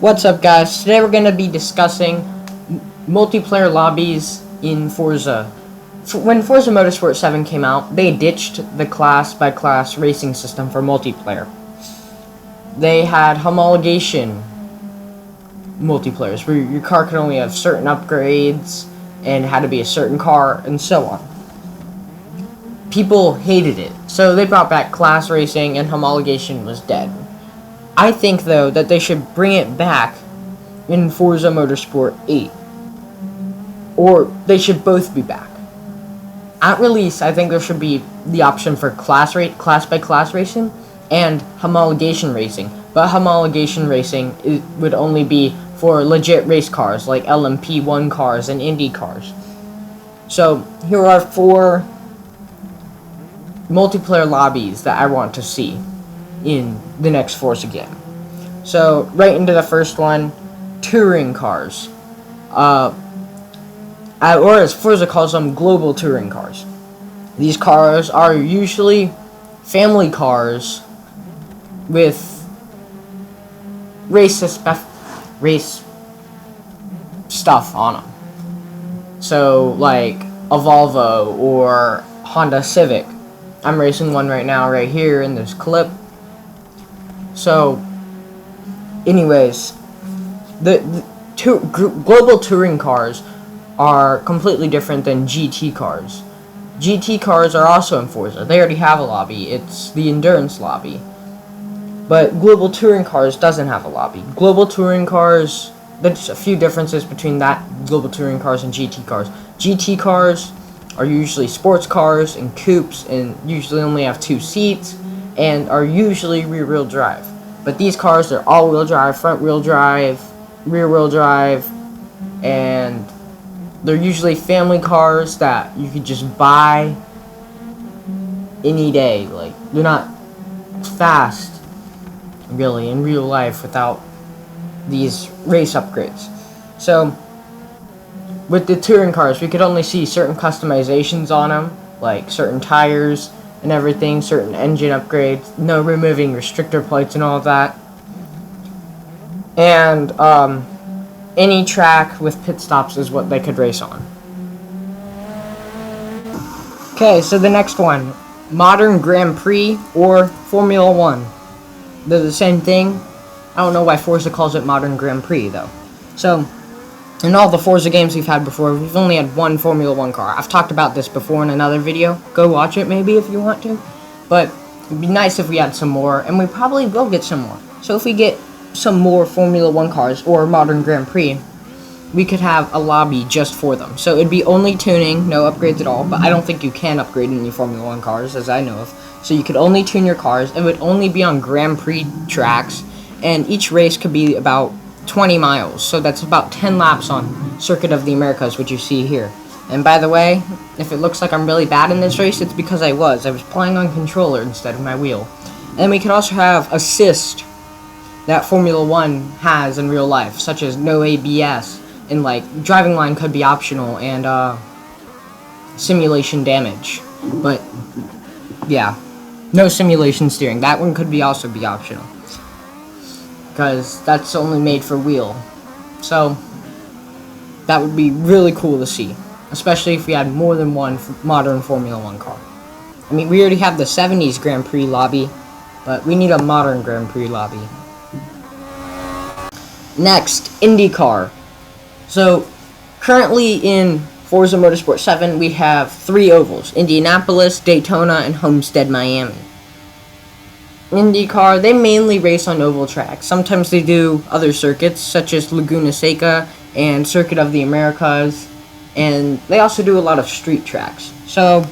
What's up, guys? Today we're going to be discussing multiplayer lobbies in Forza. When Forza Motorsport 7 came out, they ditched the class-by-class racing system for multiplayer. They had homologation multiplayers, where your car could only have certain upgrades, and it had to be a certain car, and so on. People hated it, so they brought back class racing, and homologation was dead. I think, though, that they should bring it back in Forza Motorsport 8. Or they should both be back. At release, I think there should be the option for class-by-class racing and homologation racing. But homologation racing would only be for legit race cars, like LMP1 cars and Indy cars. So, here are 4 multiplayer lobbies that I want to see in the next Forza game. So, right into the first one, touring cars. Or as Forza calls them, global touring cars. These cars are usually family cars with race stuff on them. So, like a Volvo or Honda Civic. I'm racing one right now, right here in this clip. So, anyways, the global touring cars are completely different than GT cars. GT cars are also in Forza. They already have a lobby. It's the endurance lobby. But global touring cars doesn't have a lobby. Global touring cars, there's a few differences between that global touring cars and GT cars. GT cars are usually sports cars and coupes and usually only have 2 seats and are usually rear-wheel drive. But these cars are all-wheel drive, front-wheel drive, rear-wheel drive, and they're usually family cars that you could just buy any day. Like, they're not fast, really, in real life without these race upgrades. So, with the touring cars, we could only see certain customizations on them, like certain tires and everything, certain engine upgrades, no removing restrictor plates and all of that. And any track with pit stops is what they could race on. Okay, so the next one, Modern Grand Prix or Formula 1. They're the same thing. I don't know why Forza calls it Modern Grand Prix, though. So, in all the Forza games we've had before, we've only had one Formula 1 car. I've talked about this before in another video. Go watch it maybe if you want to. But it'd be nice if we had some more, and we probably will get some more. So if we get some more Formula 1 cars or Modern Grand Prix, we could have a lobby just for them. So it'd be only tuning, no upgrades at all, but I don't think you can upgrade any Formula 1 cars, as I know of. So you could only tune your cars. It would only be on Grand Prix tracks, and each race could be about 20 miles, so that's about 10 laps on Circuit of the Americas, which you see here. And by the way, if it looks like I'm really bad in this race, it's because I was playing on controller instead of my wheel. And we could also have assist that Formula 1 has in real life, such as no ABS, and like driving line could be optional, and simulation damage. But yeah, no simulation steering. That one could also be optional, because that's only made for wheel. So that would be really cool to see, especially if we had more than one modern Formula 1 car. I mean, we already have the 70s Grand Prix lobby, but we need a modern Grand Prix lobby. Next, Indy Car. So currently in Forza Motorsport 7, we have 3 ovals: Indianapolis, Daytona, and Homestead, Miami. Indy Car, they mainly race on oval tracks. Sometimes they do other circuits, such as Laguna Seca and Circuit of the Americas, and they also do a lot of street tracks. So,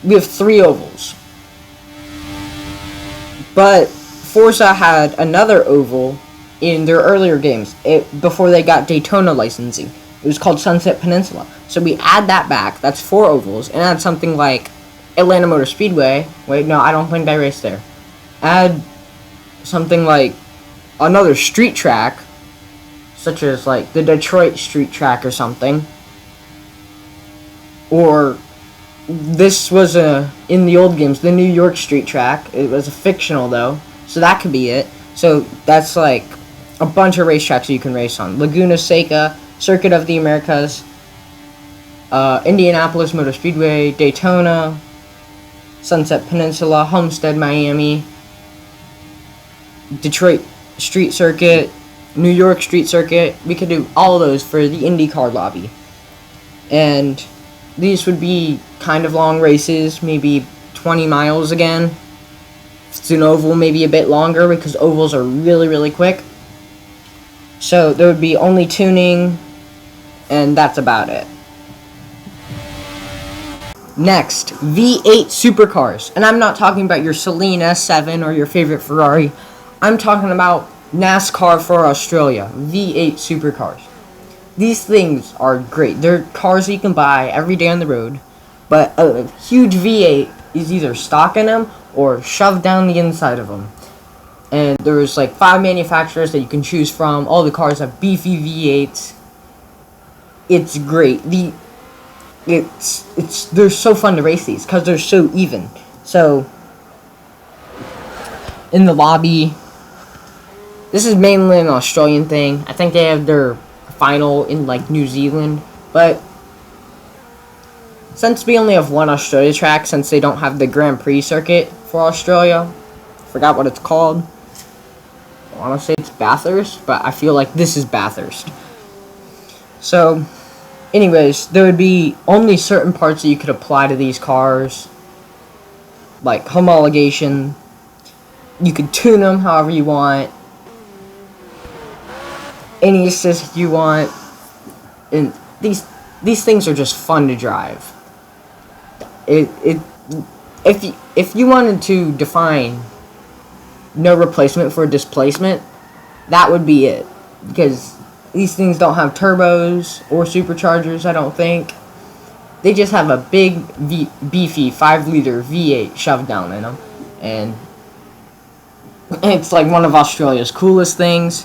we have 3 ovals. But Forza had another oval in their earlier games, before they got Daytona licensing. It was called Sunset Peninsula. So we add that back, that's 4 ovals, and add something like Atlanta Motor Speedway. Wait, no, I don't think they race there. Add something like another street track, such as like the Detroit street track or something. Or this was in the old games, the New York street track. It was a fictional though, so that could be it. So that's like a bunch of racetracks you can race on. Laguna Seca, Circuit of the Americas, Indianapolis Motor Speedway, Daytona, Sunset Peninsula, Homestead, Miami, Detroit Street Circuit, New York Street Circuit. We could do all of those for the Indy Car lobby. And these would be kind of long races, maybe 20 miles again. If it's an oval, maybe a bit longer because ovals are really, really quick. So there would be only tuning, and that's about it. Next, V8 Supercars. And I'm not talking about your Celine S7 or your favorite Ferrari. I'm talking about NASCAR for Australia, V8 Supercars. These things are great. They're cars that you can buy every day on the road, but a huge V8 is either stock in them or shoved down the inside of them. And there's like 5 manufacturers that you can choose from. All the cars have beefy V8s. It's great. They're so fun to race these because they're so even. So in the lobby, this is mainly an Australian thing. I think they have their final in like New Zealand, but since we only have one Australia track, since they don't have the Grand Prix circuit for Australia, forgot what it's called. I want to say it's Bathurst, but I feel like this is Bathurst. So anyways, there would be only certain parts that you could apply to these cars, like homologation. You could tune them however you want, any assist you want, and these things are just fun to drive. If you wanted to define no replacement for displacement, that would be it, because these things don't have turbos or superchargers, I don't think. They just have a big, beefy 5-liter V8 shoved down in them. And it's like one of Australia's coolest things.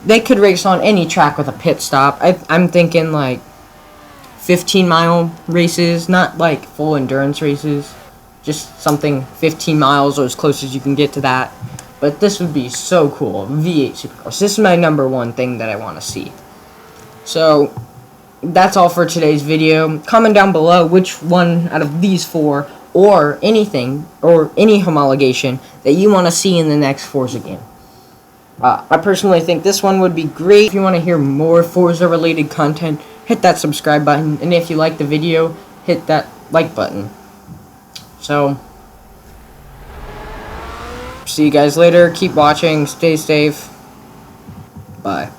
They could race on any track with a pit stop. I'm thinking like 15-mile races, not like full endurance races. Just something 15 miles or as close as you can get to that. But this would be so cool. V8 Supercars. This is my #1 thing that I want to see. So that's all for today's video. Comment down below which one out of these 4 or anything or any homologation that you want to see in the next Forza game. I personally think this one would be great. If you want to hear more Forza related content, hit that subscribe button, and if you like the video, hit that like button. So see you guys later. Keep watching. Stay safe. Bye.